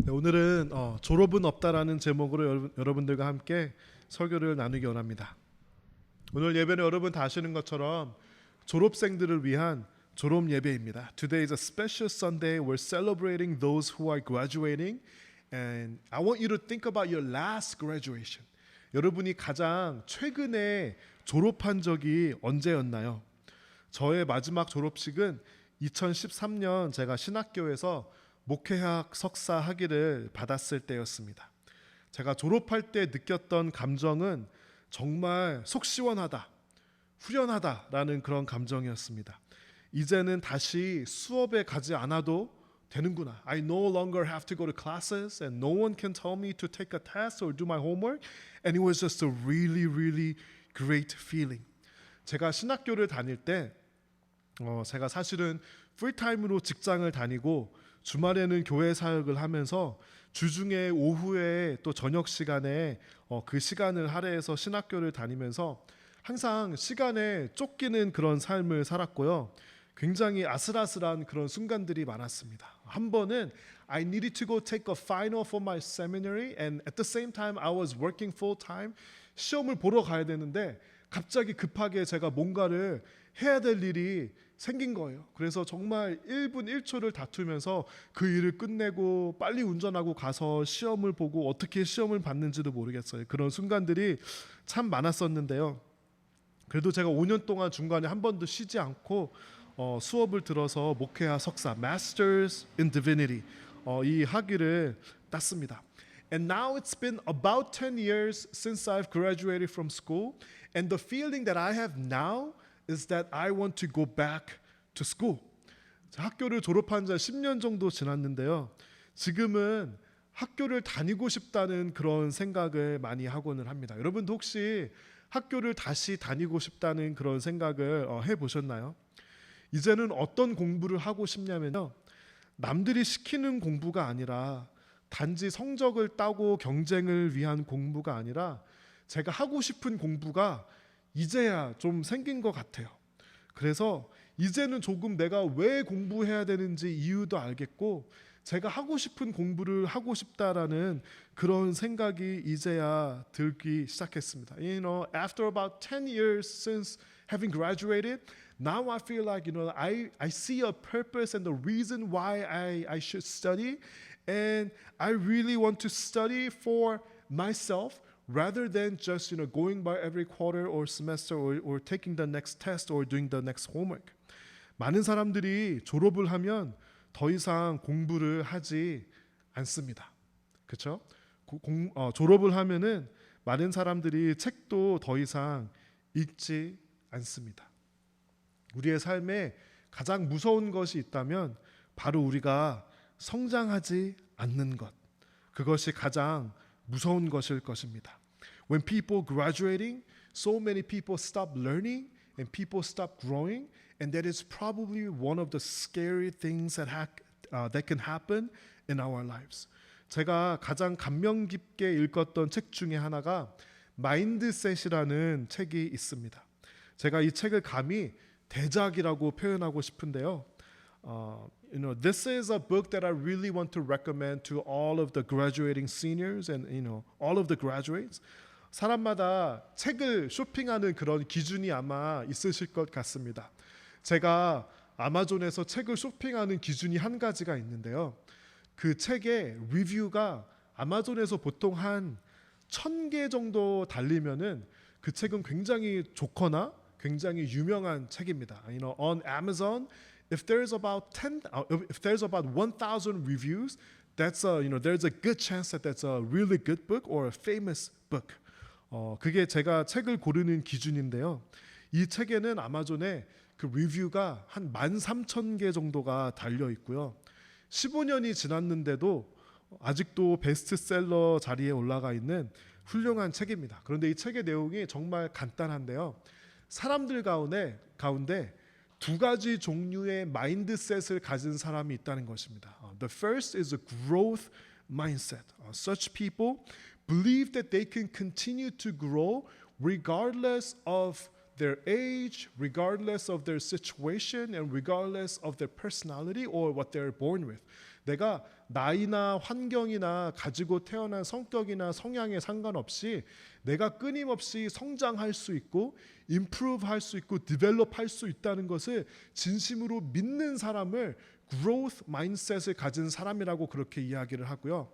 네, 오늘은 졸업은 없다라는 제목으로 여러분들과 함께 설교를 나누기 원합니다. 오늘 예배는 여러분 다 아시는 것처럼 졸업생들을 위한 졸업 예배입니다. Today is a special Sunday. We're celebrating those who are graduating, and I want you to think about your last graduation. 여러분이 가장 최근에 졸업한 적이 언제였나요? 저의 마지막 졸업식은 2013년 제가 신학교에서 목회학 석사 학위를 받았을 때였습니다. 제가 졸업할 때 느꼈던 감정은 정말 속 시원하다, 후련하다라는 그런 감정이었습니다. 이제는 다시 수업에 가지 않아도 되는구나. I no longer have to go to classes and no one can tell me to take a test or do my homework. And it was just a really, really great feeling. 제가 신학교를 다닐 때 제가 사실은 풀타임으로 직장을 다니고 주말에는 교회 사역을 하면서 주중에 오후에 또 저녁 시간에 그 시간을 할애해서 신학교를 다니면서 항상 시간에 쫓기는 그런 삶을 살았고요. 굉장히 아슬아슬한 그런 순간들이 많았습니다. 한 번은 I needed to go take a final for my seminary and at the same time I was working full time. 시험을 보러 가야 되는데 갑자기 급하게 제가 뭔가를 해야 될 일이 생긴 거예요. 그래서 정말 1분 1초를 다투면서 그 일을 끝내고 빨리 운전하고 가서 시험을 보고 어떻게 시험을 봤는지도 모르겠어요. 그런 순간들이 참 많았었는데요. 그래도 제가 5년 동안 중간에 한 번도 쉬지 않고 수업을 들어서 목회학 석사 Masters in Divinity 이 학위를 땄습니다. And now it's been about 10 years since I've graduated from school, and the feeling that I have now is that I want to go back to school. 학교를 졸업한 지 10년 정도 지났는데요. 지금은 학교를 다니고 싶다는 그런 생각을 많이 하고는 합니다. 여러분도 혹시 학교를 다시 다니고 싶다는 그런 생각을 해보셨나요? 이제는 어떤 공부를 하고 싶냐면요. 남들이 시키는 공부가 아니라 단지 성적을 따고 경쟁을 위한 공부가 아니라 제가 하고 싶은 공부가 이제야 좀 생긴 것 같아요. 그래서 이제는 조금 내가 왜 공부해야 되는지 이유도 알겠고 제가 하고 싶은 공부를 하고 싶다라는 그런 생각이 이제야 들기 시작했습니다. You know, after about 10 years since having graduated, now I feel like I see a purpose and the reason why I should study, and I really want to study for myself. Rather than just going by every quarter or semester or taking the next test or doing the next homework. 많은 사람들이 졸업을 하면 더 이상 공부를 하지 않습니다. 그렇죠? 졸업을 하면은 많은 사람들이 책도 더 이상 읽지 않습니다. 우리의 삶에 가장 무서운 것이 있다면 바로 우리가 성장하지 않는 것. 그것이 가장 무서운 것일 것입니다. When people graduating, so many people stop learning and people stop growing, and that is probably one of the scary things that can happen in our lives. 제가 가장 감명 깊게 읽었던 책 중에 하나가 마인드셋이라는 책이 있습니다. 제가 이 책을 감히 대작이라고 표현하고 싶은데요. This is a book that I really want to recommend to all of the graduating seniors and all of the graduates. 사람마다 책을 쇼핑하는 그런 기준이 아마 있으실 것 같습니다. 제가 아마존에서 책을 쇼핑하는 기준이 한 가지가 있는데요. 그 책의 리뷰가 아마존에서 보통 한 1000개 정도 달리면은 그 책은 굉장히 좋거나 굉장히 유명한 책입니다. On Amazon, if there's about 1,000 reviews, there's a good chance that that's a really good book or a famous book. 그게 제가 책을 고르는 기준인데요. 이 책에는 아마존에 그 리뷰가 한 13,000개 정도가 달려 있고요. 15년이 지났는데도 아직도 베스트셀러 자리에 올라가 있는 훌륭한 책입니다. 그런데 이 책의 내용이 정말 간단한데요. 사람들 가운데 두 가지 종류의 마인드셋을 가진 사람이 있다는 것입니다. The first is a growth mindset. Such people believe that they can continue to grow regardless of their age, regardless of their situation, and regardless of their personality or what they're born with. 내가 나이나 환경이나 가지고 태어난 성격이나 성향에 상관없이 내가 끊임없이 성장할 수 있고 improve 할 수 있고 develop 할 수 있다는 것을 진심으로 믿는 사람을 growth mindset을 가진 사람이라고 그렇게 이야기를 하고요.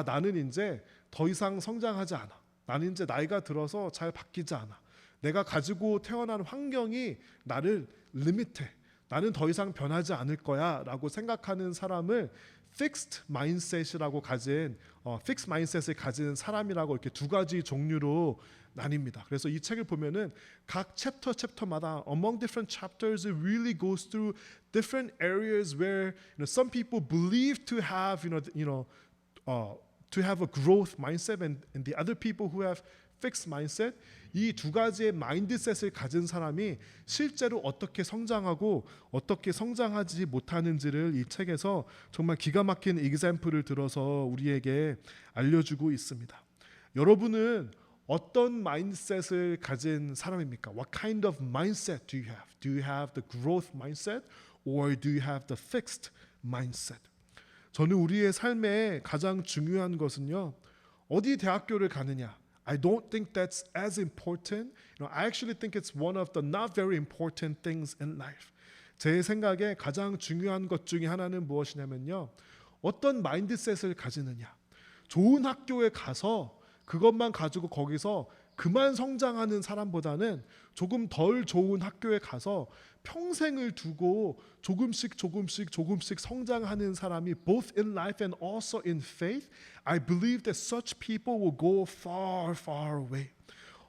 나는 이제 더 이상 성장하지 않아. 나는 이제 나이가 들어서 잘 바뀌지 않아. 내가 가지고 태어난 환경이 나를 리밋해. 나는 더 이상 변하지 않을 거야 라고 생각하는 사람을 fixed mindset이라고 가진 fixed mindset을 가진 사람이라고 이렇게 두 가지 종류로 나뉩니다. 그래서 이 책을 보면은 각 챕터마다 among different chapters it really goes through different areas where some people believe to have to have a growth mindset and the other people who have fixed mindset, 이 두 가지의 마인드셋을 가진 사람이 실제로 어떻게 성장하고 어떻게 성장하지 못하는지를 이 책에서 정말 기가 막힌 example을 들어서 우리에게 알려주고 있습니다. 여러분은 어떤 마인드셋을 가진 사람입니까? What kind of mindset do you have? Do you have the growth mindset or do you have the fixed mindset? 저는 우리의 삶에 가장 중요한 것은요, 어디 대학교를 가느냐. I don't think that's as important. I actually think it's one of the not very important things in life. 제 생각에 가장 중요한 것 중에 하나는 무엇이냐면요, 어떤 마인드셋을 가지느냐. 좋은 학교에 가서 그것만 가지고 거기서 그만 성장하는 사람보다는 조금 덜 좋은 학교에 가서 평생을 두고 조금씩 성장하는 사람이 both in life and also in faith, I believe that such people will go far, far away.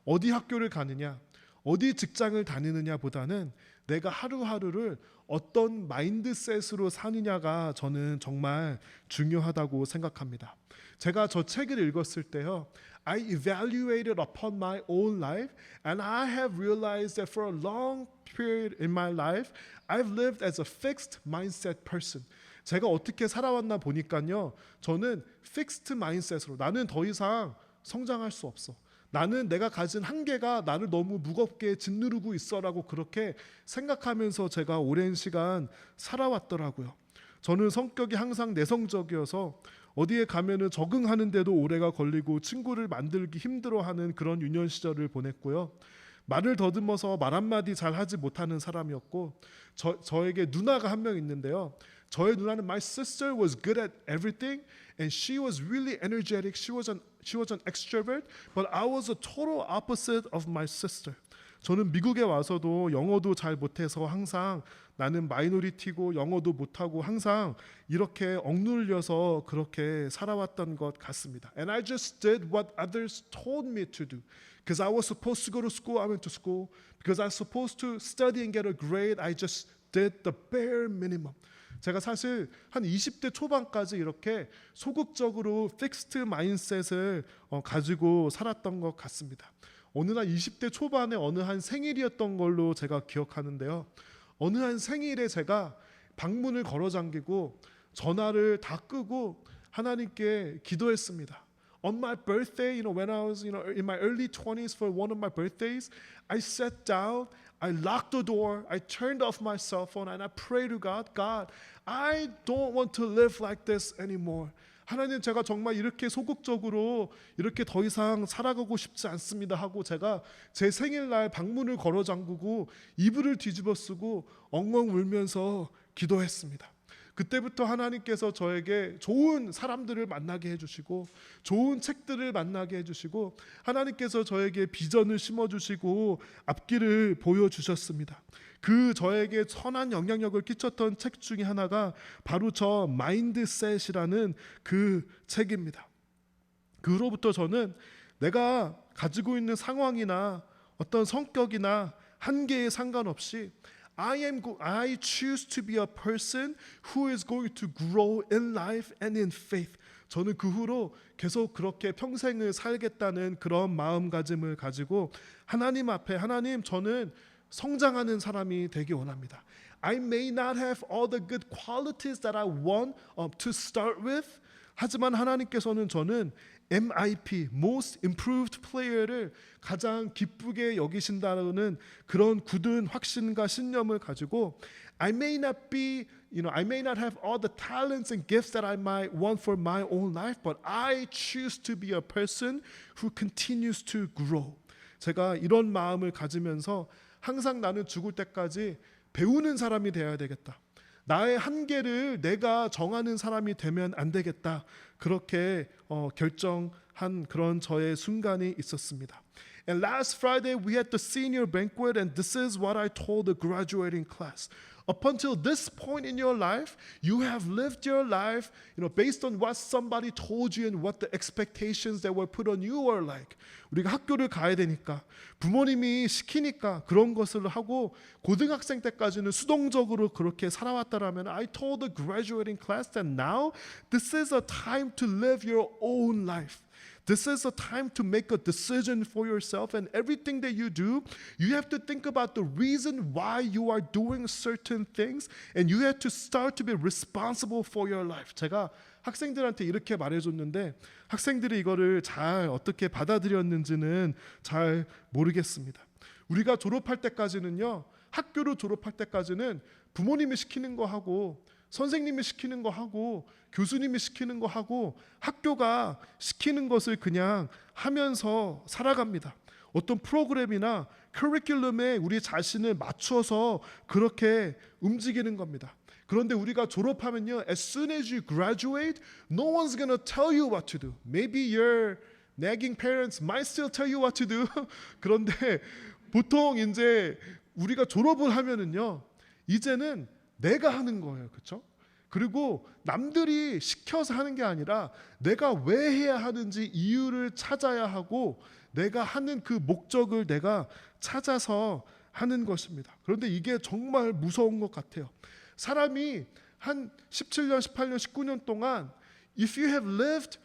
어디 학교를 가느냐, 어디 직장을 다니느냐 보다는 내가 하루하루를 어떤 마인드셋으로 사느냐가 저는 정말 중요하다고 생각합니다. 제가 저 책을 읽었을 때요, I evaluated upon my own life and I have realized that for a long period in my life I've lived as a fixed mindset person. 제가 어떻게 살아왔나 보니까요, 저는 fixed mindset으로 나는 더 이상 성장할 수 없어. 나는 내가 가진 한계가 나를 너무 무겁게 짓누르고 있어라고 그렇게 생각하면서 제가 오랜 시간 살아왔더라고요. 저는 성격이 항상 내성적이어서 어디에 가면은 적응하는데도 오래가 걸리고 친구를 만들기 힘들어하는 그런 유년 시절을 보냈고요. 말을 더듬어서 말 한마디 잘 하지 못하는 사람이었고, 저에게 누나가 한 명 있는데요. 저의 누나는 my sister was good at everything and she was really energetic. She was an extrovert, but I was a total opposite of my sister. 저는 미국에 와서도 영어도 잘 못해서 항상 나는 마이너리티고 영어도 못하고 항상 이렇게 억눌려서 그렇게 살아왔던 것 같습니다. And I just did what others told me to do. Because I was supposed to go to school, I went to school. Because I was supposed to study and get a grade, I just did the bare minimum. 제가 사실 한 20대 초반까지 이렇게 소극적으로 픽스트 마인셋을 가지고 살았던 것 같습니다. 어느 날 20대 초반에 어느 한 생일이었던 걸로 제가 기억하는데요. 어느 한 생일에 제가 방문을 걸어 잠기고 전화를 다 끄고 하나님께 기도했습니다. On my birthday, when I was, in my early 20s for one of my birthdays, I sat down, I locked the door, I turned off my cell phone, and I prayed to God, God, I don't want to live like this anymore. 하나님, 제가 정말 이렇게 소극적으로 이렇게 더 이상 살아가고 싶지 않습니다 하고 제가 제 생일날 방문을 걸어 잠그고 이불을 뒤집어 쓰고 엉엉 울면서 기도했습니다. 그때부터 하나님께서 저에게 좋은 사람들을 만나게 해주시고 좋은 책들을 만나게 해주시고 하나님께서 저에게 비전을 심어주시고 앞길을 보여주셨습니다. 그 저에게 선한 영향력을 끼쳤던 책 중에 하나가 바로 저 마인드셋이라는 그 책입니다. 그로부터 저는 내가 가지고 있는 상황이나 어떤 성격이나 한계에 상관없이 I choose to be a person who is going to grow in life and in faith. 저는 그 후로 계속 그렇게 평생을 살겠다는 그런 마음가짐을 가지고 하나님 앞에 하나님, 저는 성장하는 사람이 되기 원합니다. I may not have all the good qualities that I want to start with. 하지만 하나님께서는 저는 MIP, Most Improved Player를 가장 기쁘게 여기신다는 그런 굳은 확신과 신념을 가지고 I may not be I may not have all the talents and gifts that I might want for my own life, but I choose to be a person who continues to grow. 제가 이런 마음을 가지면서 항상 나는 죽을 때까지 배우는 사람이 되어야 되겠다. 나의 한계를 내가 정하는 사람이 되면 안 되겠다. 그렇게 결정한 그런 저의 순간이 있었습니다. And last Friday we had the senior banquet, and this is what I told the graduating class. Up until this point in your life, you have lived your life, based on what somebody told you and what the expectations that were put on you were like. 우리가 학교를 가야 되니까, 부모님이 시키니까 그런 것을 하고 고등학생 때까지는 수동적으로 그렇게 살아왔다라면, I told the graduating class that now this is a time to live your own life. This is a time to make a decision for yourself, and everything that you do, you have to think about the reason why you are doing certain things, and you have to start to be responsible for your life. 제가 학생들한테 이렇게 말해줬는데 학생들이 이거를 잘 어떻게 받아들였는지는 잘 모르겠습니다. 우리가 졸업할 때까지는요, 학교를 졸업할 때까지는 부모님이 시키는 거 하고 선생님이 시키는 거 하고 교수님이 시키는 거 하고 학교가 시키는 것을 그냥 하면서 살아갑니다. 어떤 프로그램이나 커리큘럼에 우리 자신을 맞춰서 그렇게 움직이는 겁니다. 그런데 우리가 졸업하면요, as soon as you graduate, no one's gonna tell you what to do. Maybe your nagging parents might still tell you what to do. 그런데 보통 이제 우리가 졸업을 하면은요, 이제는 내가 하는 거예요. 그렇죠? 그리고 남들이 시켜서 하는 게 아니라 내가 왜 해야 하는지 이유를 찾아야 하고 내가 하는 그 목적을 내가 찾아서 하는 것입니다. 그런데 이게 정말 무서운 것 같아요. 사람이 한 17년, 18년, 19년 동안 if you have lived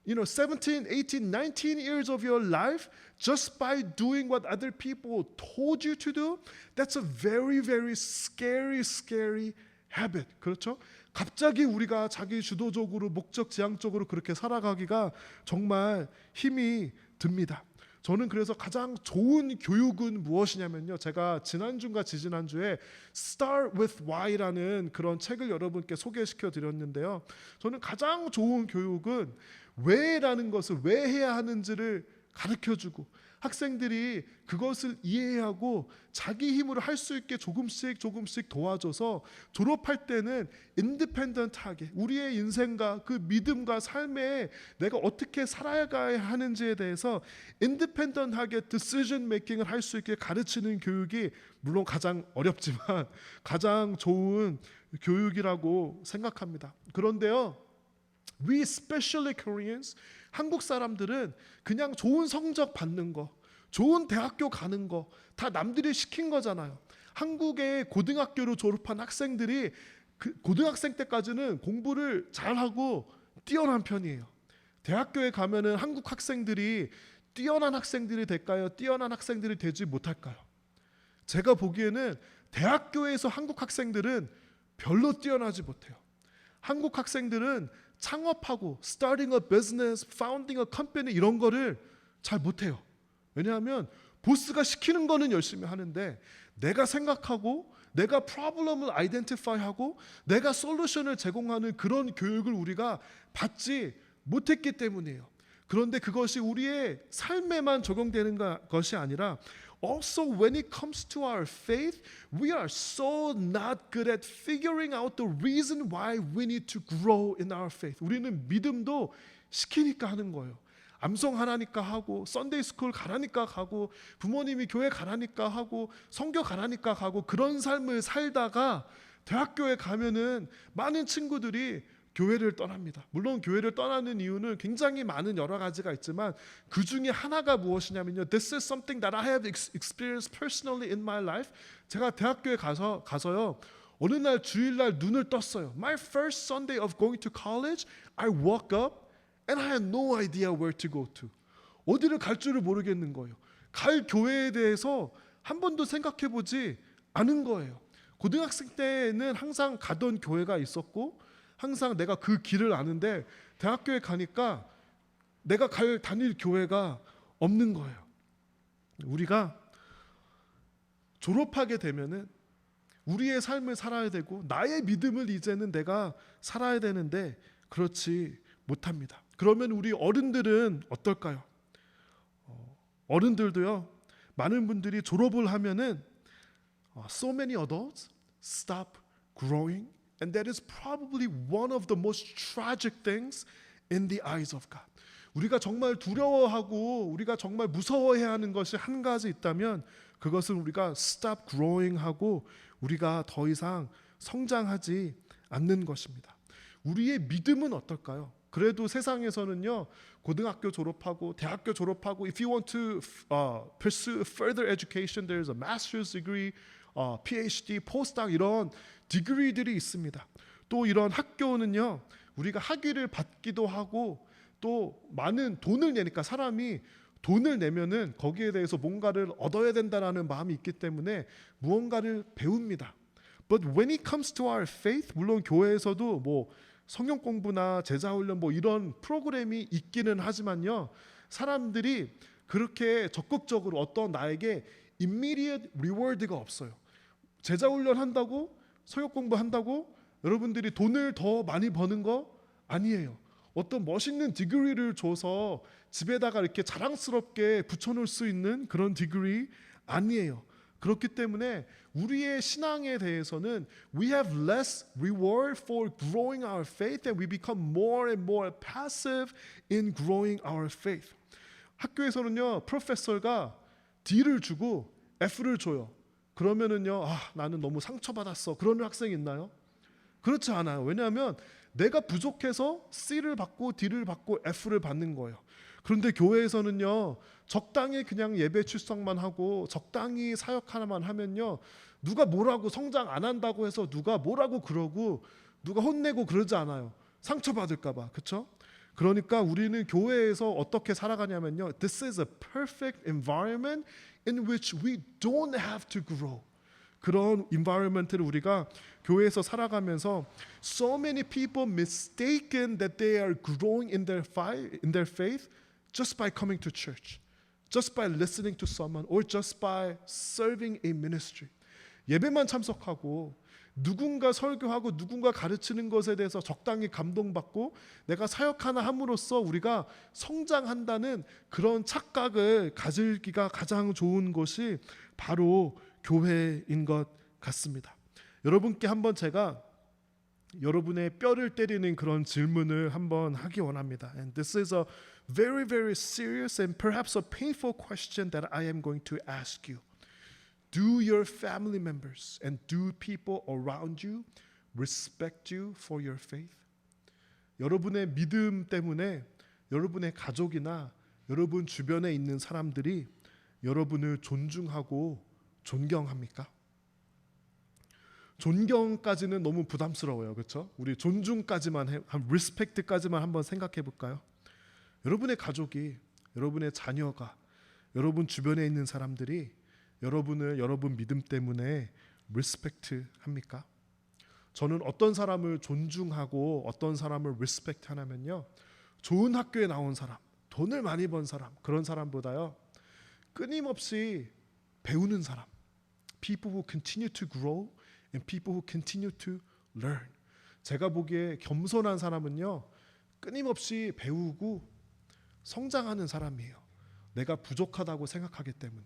17, 18, 19 years of your life just by doing what other people told you to do, that's a very, very scary habit. 그렇죠? 갑자기 우리가 자기 주도적으로 목적 지향적으로 그렇게 살아가기가 정말 힘이 듭니다. 저는 그래서 가장 좋은 교육은 무엇이냐면요, 제가 지난주인가 지지난주에 Start with Why라는 그런 책을 여러분께 소개시켜 드렸는데요, 저는 가장 좋은 교육은 왜라는 것을 왜 해야 하는지를 가르쳐주고 학생들이 그것을 이해하고 자기 힘으로 할 수 있게 조금씩 도와줘서 졸업할 때는 인디펜던트하게 우리의 인생과 그 믿음과 삶에 내가 어떻게 살아가야 하는지에 대해서 인디펜던트하게 디시전 메이킹을 할 수 있게 가르치는 교육이 물론 가장 어렵지만 가장 좋은 교육이라고 생각합니다. 그런데요, we especially Koreans, 한국 사람들은 그냥 좋은 성적 받는 거, 좋은 대학교 가는 거 다 남들이 시킨 거잖아요. 한국의 고등학교를 졸업한 학생들이 고등학생 때까지는 공부를 잘하고 뛰어난 편이에요. 대학교에 가면은 한국 학생들이 뛰어난 학생들이 될까요? 뛰어난 학생들이 되지 못할까요? 제가 보기에는 대학교에서 한국 학생들은 별로 뛰어나지 못해요. 한국 학생들은 창업하고 starting a business, founding a company 이런 거를 잘 못해요. 왜냐하면 보스가 시키는 거는 열심히 하는데 내가 생각하고 내가 problem을 identify하고 내가 솔루션을 제공하는 그런 교육을 우리가 받지 못했기 때문이에요. 그런데 그것이 우리의 삶에만 적용되는 것이 아니라 also when it comes to our faith, we are so not good at figuring out the reason why we need to grow in our faith. 우리는 믿음도 시키니까 하는 거예요. 암송 하라니까 하고 썬데이 스쿨 가라니까 가고 부모님이 교회 가라니까 하고 성교 가라니까 가고 그런 삶을 살다가 대학교에 가면은 많은 친구들이 교회를 떠납니다. 물론 교회를 떠나는 이유는 굉장히 많은 여러 가지가 있지만 그 중에 하나가 무엇이냐면요, This is something that I have experienced personally in my life. 제가 대학교에 가서요, 어느 날 주일날 눈을 떴어요. My first Sunday of going to college, I woke up and I had no idea where to go to. 어디를 갈 줄을 모르겠는 거예요. 갈 교회에 대해서 한 번도 생각해 보지 않은 거예요. 고등학생 때는 항상 가던 교회가 있었고 항상 내가 그 길을 아는데 대학교에 가니까 내가 다닐 교회가 없는 거예요. 우리가 졸업하게 되면은 우리의 삶을 살아야 되고 나의 믿음을 이제는 내가 살아야 되는데 그렇지 못합니다. 그러면 우리 어른들은 어떨까요? 어른들도요. 많은 분들이 졸업을 하면은 so many adults stop growing, and that is probably one of the most tragic things in the eyes of God. 우리가 정말 두려워하고 우리가 정말 무서워해야 하는 것이 한 가지 있다면 그것은 우리가 stop growing 하고 우리가 더 이상 성장하지 않는 것입니다. 우리의 믿음은 어떨까요? 그래도 세상에서는요, 고등학교 졸업하고 대학교 졸업하고 if you want to pursue further education, there's a master's degree, PhD, postdoc 이런 디그리들이 있습니다. 또 이런 학교는요, 우리가 학위를 받기도 하고 또 많은 돈을 내니까 사람이 돈을 내면은 거기에 대해서 뭔가를 얻어야 된다라는 마음이 있기 때문에 무언가를 배웁니다. But when it comes to our faith, 물론 교회에서도 뭐 성경 공부나 제자 훈련 뭐 이런 프로그램이 있기는 하지만요, 사람들이 그렇게 적극적으로 어떤 나에게 immediate reward가 없어요. 제자 훈련 한다고 성경 공부 한다고 여러분들이 돈을 더 많이 버는 거 아니에요. 어떤 멋있는 디그리를 줘서 집에다가 이렇게 자랑스럽게 붙여놓을 수 있는 그런 디그리 아니에요. 그렇기 때문에 우리의 신앙에 대해서는 we have less reward for growing our faith and we become more and more passive in growing our faith. 학교에서는요, 프로페서가 D를 주고 F를 줘요. 그러면은요, 나는 너무 상처받았어. 그런 학생이 있나요? 그렇지 않아요. 왜냐하면 내가 부족해서 C를 받고 D를 받고 F를 받는 거예요. 그런데 교회에서는요, 적당히 그냥 예배 출석만 하고 적당히 사역 하나만 하면요, 누가 뭐라고 성장 안 한다고 해서 누가 뭐라고 그러고 누가 혼내고 그러지 않아요. 상처받을까 봐. 그렇죠? 그러니까 우리는 교회에서 어떻게 살아가냐면요, This is a perfect environment in which we don't have to grow. 그런 environment를 우리가 교회에서 살아가면서 so many people mistaken that they are growing in their faith just by coming to church, just by listening to someone, or just by serving a ministry. 예배만 참석하고 누군가 설교하고 누군가 가르치는 것에 대해서 적당히 감동받고 내가 사역 하나 함으로써 우리가 성장한다는 그런 착각을 가질기가 가장 좋은 것이 바로 교회인 것 같습니다. 여러분께 한번 제가 여러분의 뼈를 때리는 그런 질문을 한번 하기 원합니다. And this is a very, very serious and perhaps a painful question that I am going to ask you. Do your family members and do people around you respect you for your faith? 여러분의 믿음 때문에 여러분의 가족이나 여러분 주변에 있는 사람들이 여러분을 존중하고 존경합니까? 존경까지는 너무 부담스러워요. 그렇죠? 우리 존중까지만 한 리스펙트까지만 한번 생각해 볼까요? 여러분의 가족이, 여러분의 자녀가, 여러분 주변에 있는 사람들이 여러분을 여러분 믿음 때문에 리스펙트 합니까? 저는 어떤 사람을 존중하고 어떤 사람을 리스펙트 하냐면요, 좋은 학교에 나온 사람, 돈을 많이 번 사람, 그런 사람보다요, 끊임없이 배우는 사람, people who continue to grow and people who continue to learn. 제가 보기에 겸손한 사람은요, 끊임없이 배우고 성장하는 사람이에요. 내가 부족하다고 생각하기 때문에.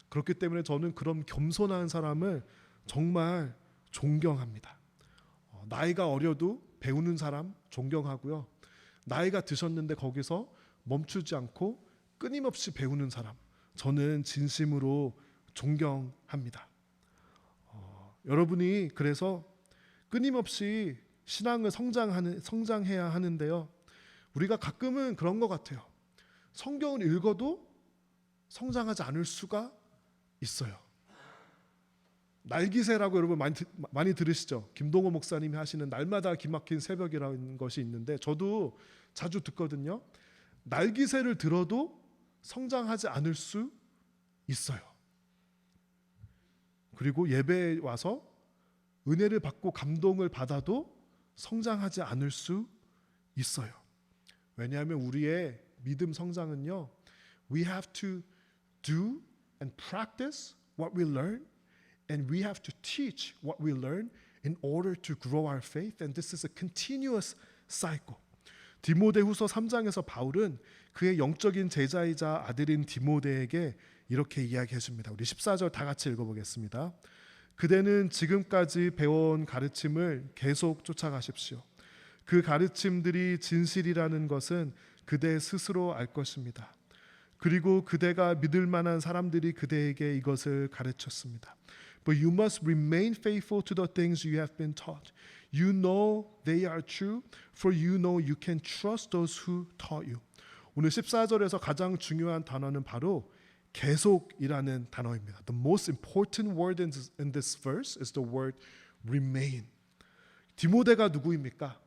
그렇기 때문에 저는 그런 겸손한 사람을 정말 존경합니다. 나이가 어려도 배우는 사람 존경하고요. 나이가 드셨는데 거기서 멈추지 않고 끊임없이 배우는 사람, 저는 진심으로 존경합니다. 여러분이 그래서 끊임없이 신앙을 성장해야 하는데요, 우리가 가끔은 그런 것 같아요. 성경을 읽어도 성장하지 않을 수가 있어요. 날기새라고 여러분 많이 들으시죠? 김동호 목사님이 하시는 날마다 기막힌 새벽이라는 것이 있는데 저도 자주 듣거든요. 날기새를 들어도 성장하지 않을 수 있어요. 그리고 예배에 와서 은혜를 받고 감동을 받아도 성장하지 않을 수 있어요. 왜냐하면 우리의 믿음 성장은요, we have to do and practice what we learn and we have to teach what we learn in order to grow our faith, and this is a continuous cycle. 디모데후서 3장에서 바울은 그의 영적인 제자이자 아들인 디모데에게 이렇게 이야기해 줍니다. 우리 14절 다 같이 읽어보겠습니다. 그대는 지금까지 배워온 가르침을 계속 쫓아가십시오. 그 가르침들이 진실이라는 것은 그대 스스로 알 것입니다. 그리고 그대가 믿을 만한 사람들이 그대에게 이것을 가르쳤습니다. But you must remain faithful to the things you have been taught. You know they are true, for you know you can trust those who taught you. 오늘 14절에서 가장 중요한 단어는 바로 계속이라는 단어입니다. The most important word in this verse is the word remain. 디모데가 누구입니까?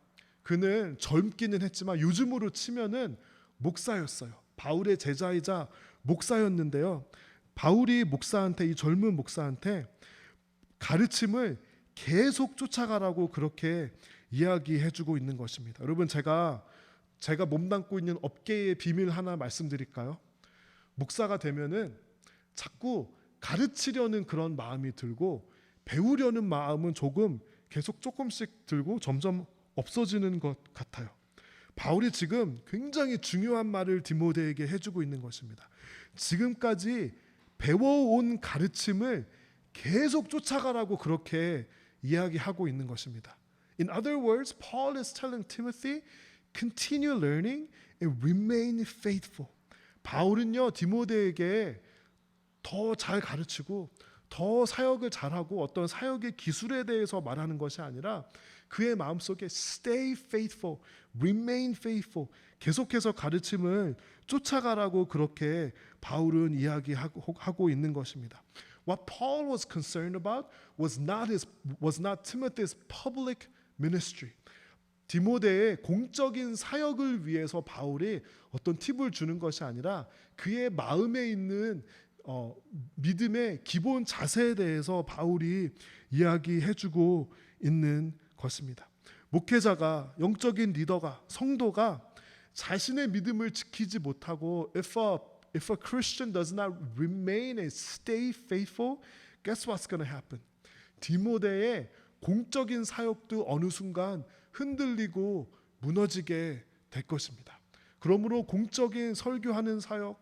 그는 젊기는 했지만 요즘으로 치면은 목사였어요. 바울의 제자이자 목사였는데요. 바울이 목사한테, 이 젊은 목사한테 가르침을 계속 쫓아가라고 그렇게 이야기해주고 있는 것입니다. 여러분, 제가 몸담고 있는 업계의 비밀 하나 말씀드릴까요? 목사가 되면은 자꾸 가르치려는 그런 마음이 들고 배우려는 마음은 계속 조금씩 들고 점점 없어지는 것 같아요. 바울이 지금 굉장히 중요한 말을 디모데에게 해주고 있는 것입니다. 지금까지 배워온 가르침을 계속 쫓아가라고 그렇게 이야기하고 있는 것입니다. In other words, Paul is telling Timothy, continue learning and remain faithful. 바울은요, 디모데에게 더 잘 가르치고 더 사역을 잘하고 어떤 사역의 기술에 대해서 말하는 것이 아니라 그의 마음속에 stay faithful, remain faithful, 계속해서 가르침을 쫓아가라고 그렇게 바울은 이야기하고 있는 것입니다. What Paul was concerned about was not Timothy's public ministry. 디모데의 공적인 사역을 위해서 바울이 어떤 팁을 주는 것이 아니라 그의 마음에 있는 믿음의 기본 자세에 대해서 바울이 이야기해주고 있는 것입니다. 목회자가, 영적인 리더가, 성도가 자신의 믿음을 지키지 못하고 if a Christian does not remain and stay faithful, guess what's going to happen? 디모데의 공적인 사역도 어느 순간 흔들리고 무너지게 될 것입니다. 그러므로 공적인 설교하는 사역,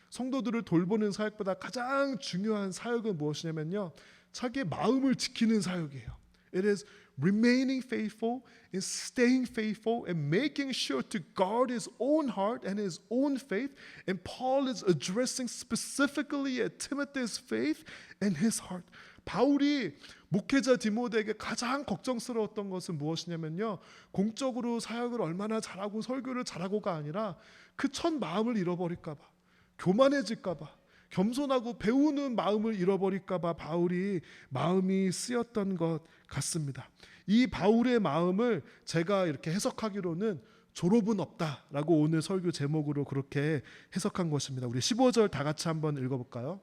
성도들을 돌보는 사역보다 가장 중요한 사역은 무엇이냐면요, 자기의 마음을 지키는 사역이에요. It is remaining faithful and staying faithful and making sure to guard his own heart and his own faith. And Paul is addressing specifically at Timothy's faith and his heart. 바울이 목회자 디모데에게 가장 걱정스러웠던 것은 무엇이냐면요, 공적으로 사역을 얼마나 잘하고 설교를 잘하고가 아니라 그 첫 마음을 잃어버릴까 봐, 교만해질까 봐, 겸손하고 배우는 마음을 잃어버릴까 봐 바울이 마음이 쓰였던 것 같습니다. 이 바울의 마음을 제가 이렇게 해석하기로는 졸업은 없다라고 오늘 설교 제목으로 그렇게 해석한 것입니다. 우리 15절 다 같이 한번 읽어볼까요?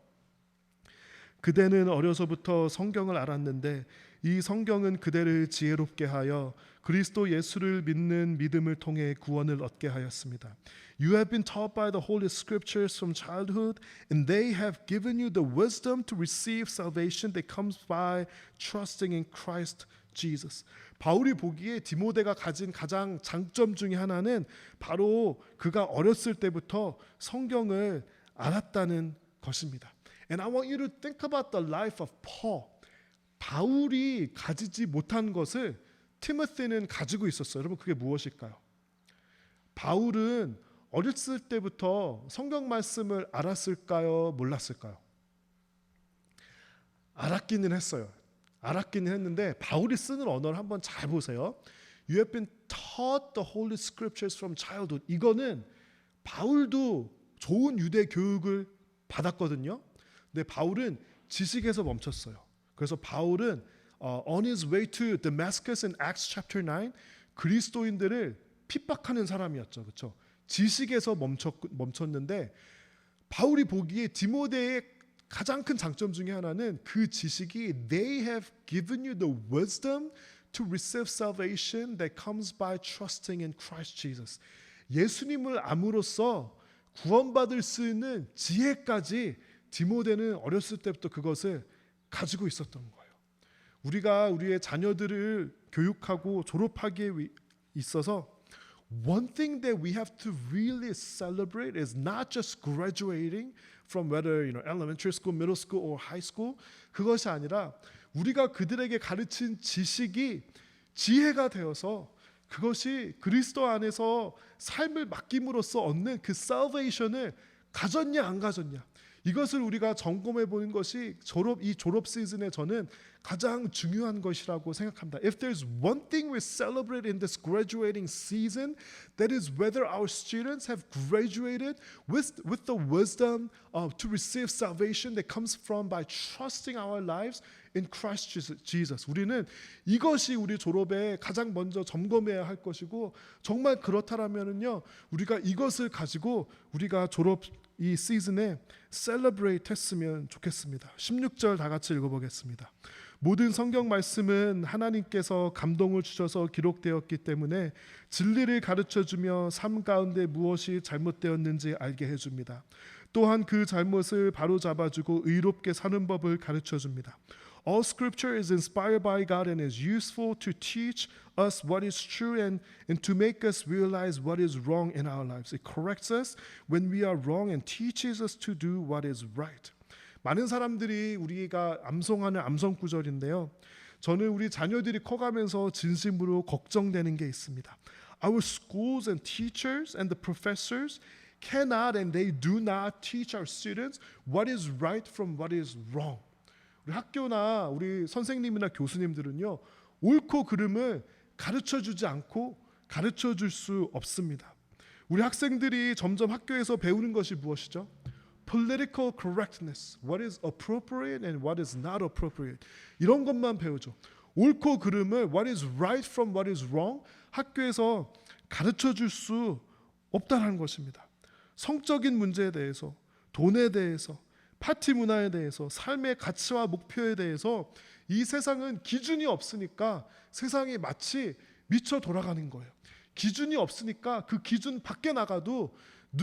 그대는 어려서부터 성경을 알았는데 이 성경은 그대를 지혜롭게 하여 그리스도 예수를 믿는 믿음을 통해 구원을 얻게 하였습니다. You have been taught by the Holy Scriptures from childhood, and they have given you the wisdom to receive salvation that comes by trusting in Christ Jesus. 바울이 보기에 디모데가 가진 가장 장점 중에 하나는 바로 그가 어렸을 때부터 성경을 알았다는 것입니다. And I want you to think about the life of Paul. 바울이 가지지 못한 것을 티모테는 가지고 있었어요. 여러분, 그게 무엇일까요? 바울은 어렸을 때부터 성경 말씀을 알았을까요? 몰랐을까요? 알았기는 했어요. 알았기는 했는데 바울이 쓰는 언어를 한번 잘 보세요. You have been taught the Holy Scriptures from childhood. 이거는 바울도 좋은 유대 교육을 받았거든요. 근데 바울은 지식에서 멈췄어요. 그래서 바울은 on his way to Damascus in Acts chapter 9 그리스도인들을 핍박하는 사람이었죠. 그렇죠? 지식에서 멈췄는데 바울이 보기에 디모데의 가장 큰 장점 중에 하나는 그 지식이 they have given you the wisdom to receive salvation that comes by trusting in Christ Jesus. 예수님을 암으로써 구원받을 수 있는 지혜까지 디모데는 어렸을 때부터 그것을 가지고 있었던 거예요. 우리가 우리의 자녀들을 교육하고 졸업하기에 있어서 one thing that we have to really celebrate is not just graduating from whether elementary school, middle school or high school. 그것이 아니라 우리가 그들에게 가르친 지식이 지혜가 되어서 그것이 그리스도 안에서 삶을 맡김으로써 얻는 그 salvation을 가졌냐 안 가졌냐, 이것을 우리가 점검해 보는 것이 이 졸업 시즌에 저는 가장 중요한 것이라고 생각합니다. If there's one thing we celebrate in this graduating season, that is whether our students have graduated with the wisdom to receive salvation that comes from by trusting our lives in Christ Jesus. 우리는 이것이 우리 졸업에 가장 먼저 점검해야 할 것이고, 정말 그렇다면은요, 우리가 이것을 가지고 우리가 졸업 이 시즌에 셀러브레이트 했으면 좋겠습니다. 16절 다 같이 읽어보겠습니다. 모든 성경 말씀은 하나님께서 감동을 주셔서 기록되었기 때문에 진리를 가르쳐주며 삶 가운데 무엇이 잘못되었는지 알게 해줍니다. 또한 그 잘못을 바로잡아주고 의롭게 사는 법을 가르쳐줍니다. All scripture is inspired by God and is useful to teach us what is true and to make us realize what is wrong in our lives. It corrects us when we are wrong and teaches us to do what is right. 많은 사람들이 우리가 암송하는 암송 구절인데요. 저는 우리 자녀들이 커가면서 진심으로 걱정되는 게 있습니다. Our schools and teachers and the professors cannot and they do not teach our students what is right from what is wrong. 우리 학교나 우리 선생님이나 교수님들은요, 옳고 그름을 가르쳐주지 않고 가르쳐줄 수 없습니다. 우리 학생들이 점점 학교에서 배우는 것이 무엇이죠? Political correctness, what is appropriate and what is not appropriate, 이런 것만 배우죠. 옳고 그름을 what is right from what is wrong 학교에서 가르쳐줄 수 없다는 것입니다. 성적인 문제에 대해서, 돈에 대해서, 파티 문화에 대해서, 삶의 가치와 목표에 대해서 이 세상은 기준이 없으니까 세상이 마치 미쳐 돌아가는 거예요. 기준이 없으니까 그 기준 밖에 나가도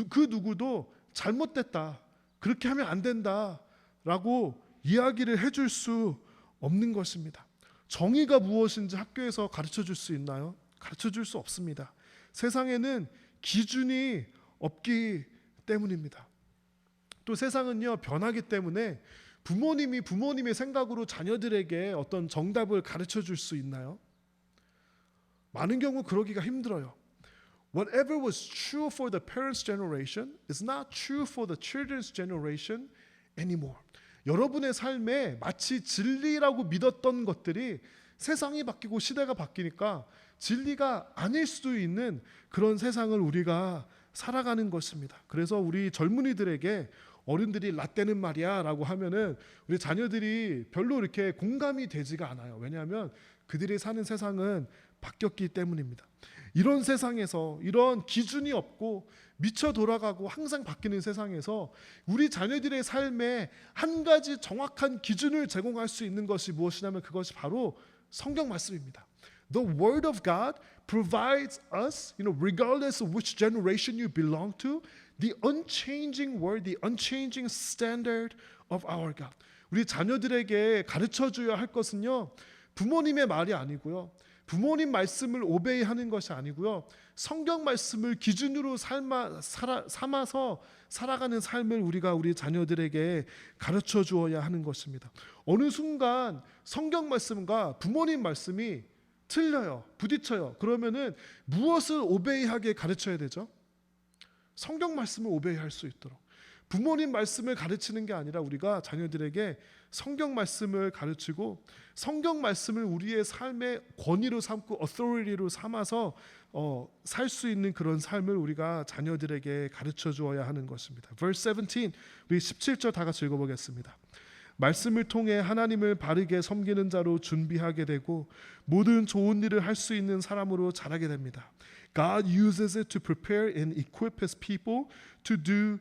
그 누구도 잘못됐다, 그렇게 하면 안 된다라고 이야기를 해줄 수 없는 것입니다. 정의가 무엇인지 학교에서 가르쳐줄 수 있나요? 가르쳐줄 수 없습니다. 세상에는 기준이 없기 때문입니다. 또 세상은요, 변하기 때문에 부모님의 생각으로 자녀들에게 어떤 정답을 가르쳐 줄 수 있나요? 많은 경우 그러기가 힘들어요. Whatever was true for the parents' generation is not true for the children's generation anymore. 여러분의 삶에 마치 진리라고 믿었던 것들이 세상이 바뀌고 시대가 바뀌니까 진리가 아닐 수도 있는 그런 세상을 우리가 살아가는 것입니다. 그래서 우리 젊은이들에게 어른들이 라떼는 말이야 라고 하면은 우리 자녀들이 별로 이렇게 공감이 되지가 않아요. 왜냐하면 그들이 사는 세상은 바뀌었기 때문입니다. 이런 세상에서, 이런 기준이 없고 미쳐 돌아가고 항상 바뀌는 세상에서 우리 자녀들의 삶에 한 가지 정확한 기준을 제공할 수 있는 것이 무엇이냐면 그것이 바로 성경 말씀입니다. The Word of God provides us, regardless of which generation you belong to, the unchanging word, the unchanging standard of our God. 우리 자녀들에게 가르쳐줘야 할 것은요, 부모님의 말이 아니고요, 부모님 말씀을 오베이하는 것이 아니고요, 성경 말씀을 기준으로 삼아서 살아가는 삶을 우리가 우리 자녀들에게 가르쳐 주어야 하는 것입니다. 어느 순간 성경 말씀과 부모님 말씀이 틀려요, 부딪혀요. 그러면은 무엇을 오베이하게 가르쳐야 되죠? 성경 말씀을 오베이할 수 있도록. 부모님 말씀을 가르치는 게 아니라 우리가 자녀들에게 성경 말씀을 가르치고 성경 말씀을 우리의 삶의 권위로 삼고 authority로 삼아서 살 수 있는 그런 삶을 우리가 자녀들에게 가르쳐 주어야 하는 것입니다. Verse 17, 우리 17절 다 같이 읽어보겠습니다. 말씀을 통해 하나님을 바르게 섬기는 자로 준비하게 되고 모든 좋은 일을 할 수 있는 사람으로 자라게 됩니다. God uses it to prepare and equip His people to do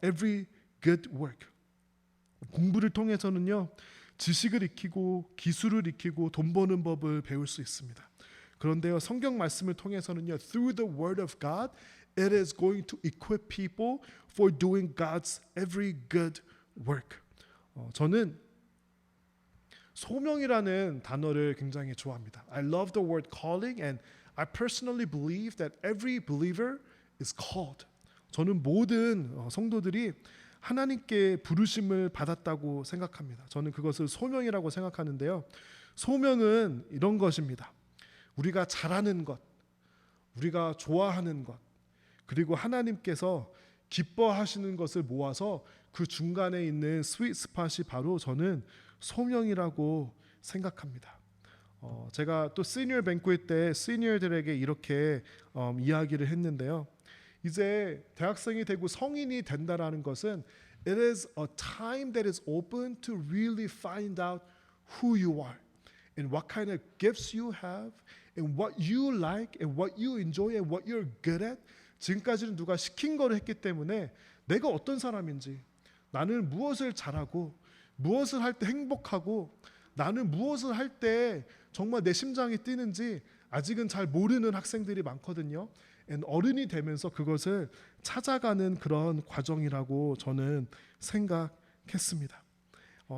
every good work. 공부를 통해서는요, 지식을 익히고 기술을 익히고 돈 버는 법을 배울 수 있습니다. 그런데요, 성경 말씀을 통해서는요, through the word of God, it is going to equip people for doing God's every good work. 저는 소명이라는 단어를 굉장히 좋아합니다. I love the word calling and I personally believe that every believer is called. 저는 모든 성도들이 하나님께 부르심을 받았다고 생각합니다. 저는 그것을 소명이라고 생각하는데요. 소명은 이런 것입니다. 우리가 잘하는 것, 우리가 좋아하는 것, 그리고 하나님께서 기뻐하시는 것을 모아서 그 중간에 있는 스윗 스팟이 바로 저는 소명이라고 생각합니다. 제가 또 시니어 뱅퀘트 때 시니어들에게 이렇게 이야기를 했는데요. 이제 대학생이 되고 성인이 된다라는 것은 it is a time that is open to really find out who you are and what kind of gifts you have and what you like and what you enjoy and what you're good at. 지금까지는 누가 시킨 거를 했기 때문에 내가 어떤 사람인지, 나는 무엇을 잘하고 무엇을 할 때 행복하고 나는 무엇을 할 때 정말 내 심장이 뛰는지 아직은 잘 모르는 학생들이 많거든요. 어른이 되면서 그것을 찾아가는 그런 과정이라고 저는 생각했습니다.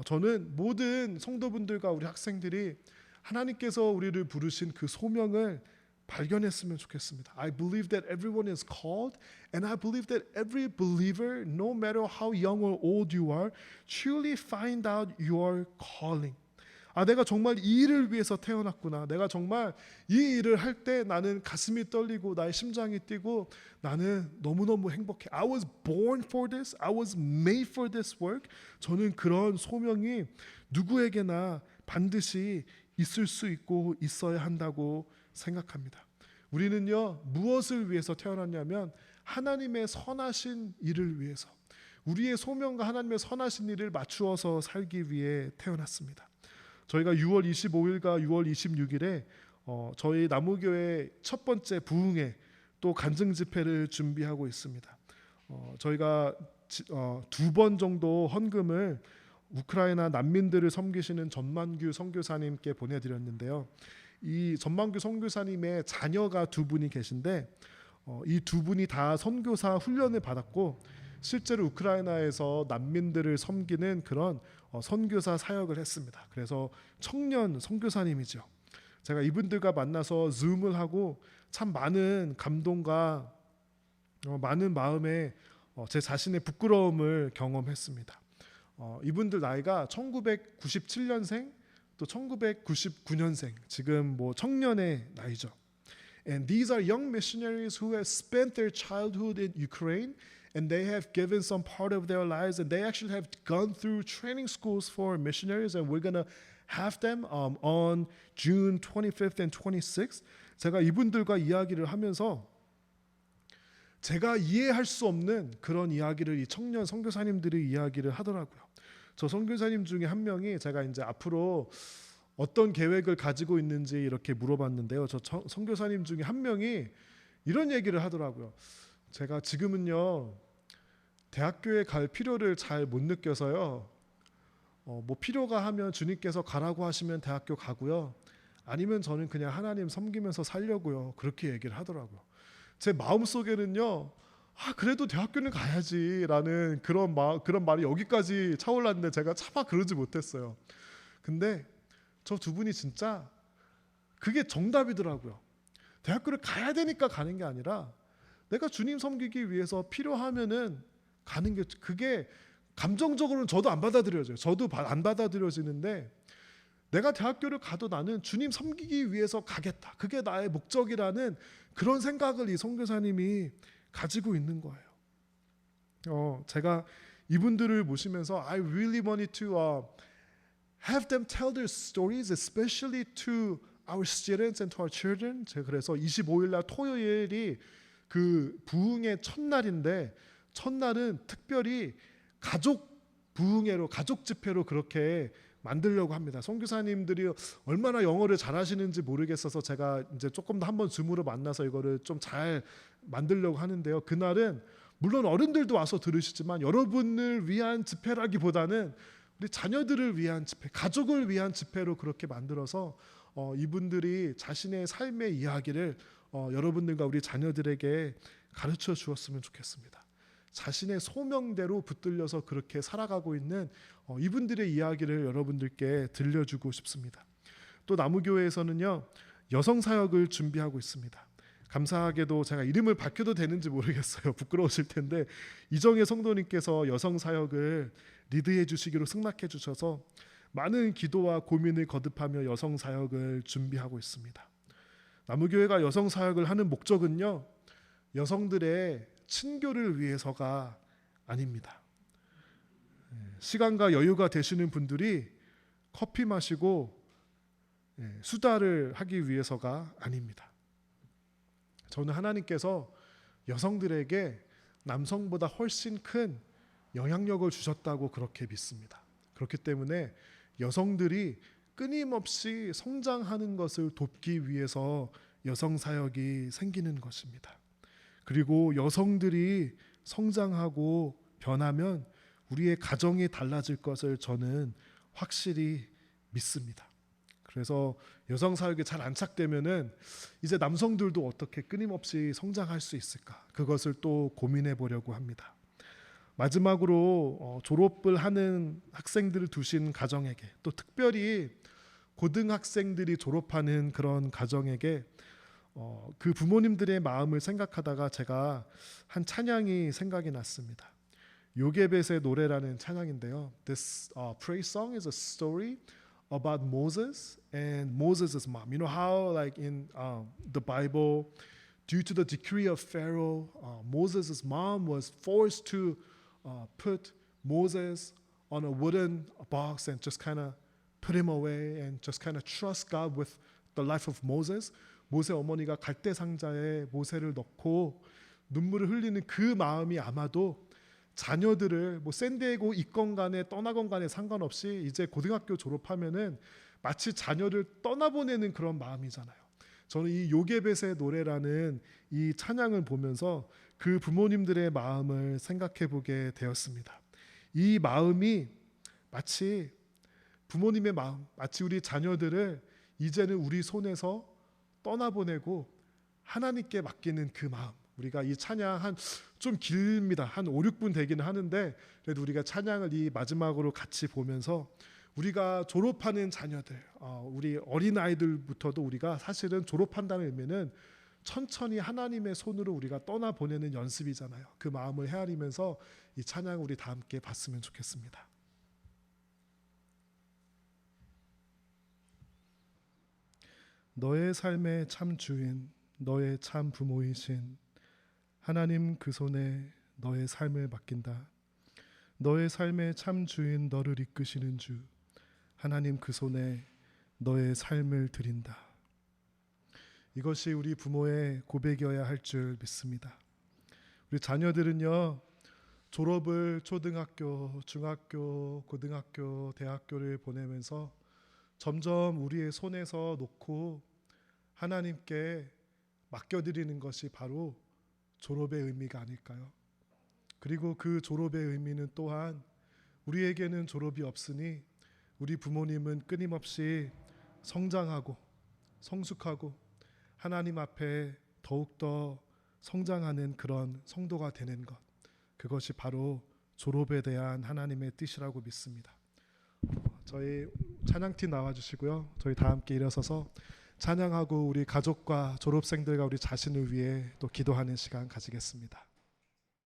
저는 모든 성도분들과 우리 학생들이 하나님께서 우리를 부르신 그 소명을 발견했으면 좋겠습니다. I believe that everyone is called and I believe that every believer, no matter how young or old you are, truly find out your calling. 내가 정말 이 일을 위해서 태어났구나. 내가 정말 이 일을 할 때 나는 가슴이 떨리고 나의 심장이 뛰고 나는 너무너무 행복해. I was born for this. I was made for this work. 저는 그런 소명이 누구에게나 반드시 있을 수 있고 있어야 한다고 생각합니다. 우리는요, 무엇을 위해서 태어났냐면 하나님의 선하신 일을 위해서, 우리의 소명과 하나님의 선하신 일을 맞추어서 살기 위해 태어났습니다. 저희가 6월 25일과 6월 26일에 저희 나무교회 첫 번째 부흥회 또 간증 집회를 준비하고 있습니다. 저희가 2번 정도 헌금을 우크라이나 난민들을 섬기시는 전만규 선교사님께 보내드렸는데요. 이 전만규 선교사님의 자녀가 2분이 계신데 이 2분이 다 선교사 훈련을 받았고 실제로 우크라이나에서 난민들을 섬기는 그런 선교사 사역을 했습니다. 그래서 청년 선교사님이죠. 제가 이분들과 만나서 줌을 하고 참 많은 감동과 많은 마음에 제 자신의 부끄러움을 경험했습니다. 이분들 나이가 1997년생 또 1999년생, 지금 뭐 청년의 나이죠. And these are young missionaries who have spent their childhood in Ukraine and they have given some part of their lives and they actually have gone through training schools for missionaries and we're going to have them on June 25th and 26th. 제가 이분들과 이야기를 하면서 제가 이해할 수 없는 그런 이야기를 이 청년 선교사님들이 이야기를 하더라고요. 저 선교사님 중에 한 명이 제가 이제 앞으로 어떤 계획을 가지고 있는지 이렇게 물어봤는데요. 저 선교사님 중에 한 명이 이런 얘기를 하더라고요. 제가 지금은요 대학교에 갈 필요를 잘 못 느껴서요. 뭐 필요가 하면 주님께서 가라고 하시면 대학교 가고요. 아니면 저는 그냥 하나님 섬기면서 살려고요. 그렇게 얘기를 하더라고요. 제 마음 속에는요. 그래도 대학교는 가야지라는 그런 말이 여기까지 차올랐는데 제가 차마 그러지 못했어요. 근데 저 2분이 진짜 그게 정답이더라고요. 대학교를 가야 되니까 가는 게 아니라 내가 주님 섬기기 위해서 필요하면은 가는 게, 그게 감정적으로는 저도 안 받아들여져요. 저도 안 받아들여지는데 내가 대학교를 가도 나는 주님 섬기기 위해서 가겠다. 그게 나의 목적이라는 그런 생각을 이 선교사님이 가지고 있는 거예요. 제가 이분들을 모시면서 I really wanted to have them tell their stories, especially to our students and to our children. 제가 그래서 25일 날 토요일이 그 부흥의 첫날인데 첫날은 특별히 가족 부흥회로, 가족 집회로 그렇게 만들려고 합니다. 선교사님들이 얼마나 영어를 잘하시는지 모르겠어서 제가 이제 조금 더 한번 줌으로 만나서 이거를 좀 잘 만들려고 하는데요. 그날은 물론 어른들도 와서 들으시지만 여러분을 위한 집회라기보다는 우리 자녀들을 위한 집회, 가족을 위한 집회로 그렇게 만들어서 이분들이 자신의 삶의 이야기를 여러분들과 우리 자녀들에게 가르쳐 주었으면 좋겠습니다. 자신의 소명대로 붙들려서 그렇게 살아가고 있는 이분들의 이야기를 여러분들께 들려주고 싶습니다. 또 나무교회에서는요, 여성 사역을 준비하고 있습니다. 감사하게도 제가 이름을 밝혀도 되는지 모르겠어요. 부끄러우실 텐데 이정혜 성도님께서 여성 사역을 리드해 주시기로 승낙해 주셔서 많은 기도와 고민을 거듭하며 여성 사역을 준비하고 있습니다. 나무교회가 여성 사역을 하는 목적은요, 여성들의 친교를 위해서가 아닙니다. 시간과 여유가 되시는 분들이 커피 마시고 수다를 하기 위해서가 아닙니다. 저는 하나님께서 여성들에게 남성보다 훨씬 큰 영향력을 주셨다고 그렇게 믿습니다. 그렇기 때문에 여성들이 끊임없이 성장하는 것을 돕기 위해서 여성 사역이 생기는 것입니다. 그리고 여성들이 성장하고 변하면 우리의 가정이 달라질 것을 저는 확실히 믿습니다. 그래서 여성 사역이 잘 안착되면은 이제 남성들도 어떻게 끊임없이 성장할 수 있을까? 그것을 또 고민해 보려고 합니다. 마지막으로 졸업을 하는 학생들을 두신 가정에게, 또 특별히 고등학생들이 졸업하는 그런 가정에게 그 부모님들의 마음을 생각하다가 제가 한 찬양이 생각이 났습니다. 요게벳의 노래라는 찬양인데요. This praise song is a story about Moses and Moses' mom. You know how, like in the Bible, due to the decree of Pharaoh, Moses' mom was forced to put Moses on a wooden box and just kind of put him away and just kind of trust God with the life of Moses. 모세 어머니가 갈대 상자에 모세를 넣고 눈물을 흘리는 그 마음이 아마도 자녀들을 뭐 샌디에고 있건 간에 떠나건 간에 상관없이 이제 고등학교 졸업하면은 마치 자녀를 떠나보내는 그런 마음이잖아요. 저는 이 요게벳의 노래라는 이 찬양을 보면서 그 부모님들의 마음을 생각해 보게 되었습니다. 이 마음이 마치 부모님의 마음, 마치 우리 자녀들을 이제는 우리 손에서 떠나보내고 하나님께 맡기는 그 마음. 우리가 이 찬양 좀 길입니다. 한 5, 6분 되기는 하는데 그래도 우리가 찬양을 이 마지막으로 같이 보면서 우리가 졸업하는 자녀들, 우리 어린 아이들부터도 우리가 사실은 졸업한다는 의미는 천천히 하나님의 손으로 우리가 떠나보내는 연습이잖아요. 그 마음을 헤아리면서 이 찬양 우리 다 함께 봤으면 좋겠습니다. 너의 삶의 참 주인, 너의 참 부모이신 하나님 그 손에 너의 삶을 맡긴다. 너의 삶의 참 주인, 너를 이끄시는 주 하나님 그 손에 너의 삶을 드린다. 이것이 우리 부모의 고백이어야 할 줄 믿습니다. 우리 자녀들은요, 졸업을 초등학교, 중학교, 고등학교, 대학교를 보내면서 점점 우리의 손에서 놓고 하나님께 맡겨드리는 것이 바로 졸업의 의미가 아닐까요? 그리고 그 졸업의 의미는 또한 우리에게는 졸업이 없으니 우리 부모님은 끊임없이 성장하고 성숙하고 하나님 앞에 더욱더 성장하는 그런 성도가 되는 것, 그것이 바로 졸업에 대한 하나님의 뜻이라고 믿습니다. 저희 찬양팀 나와주시고요. 저희 다 함께 일어서서 찬양하고 우리 가족과 졸업생들과 우리 자신을 위해 또 기도하는 시간 가지겠습니다.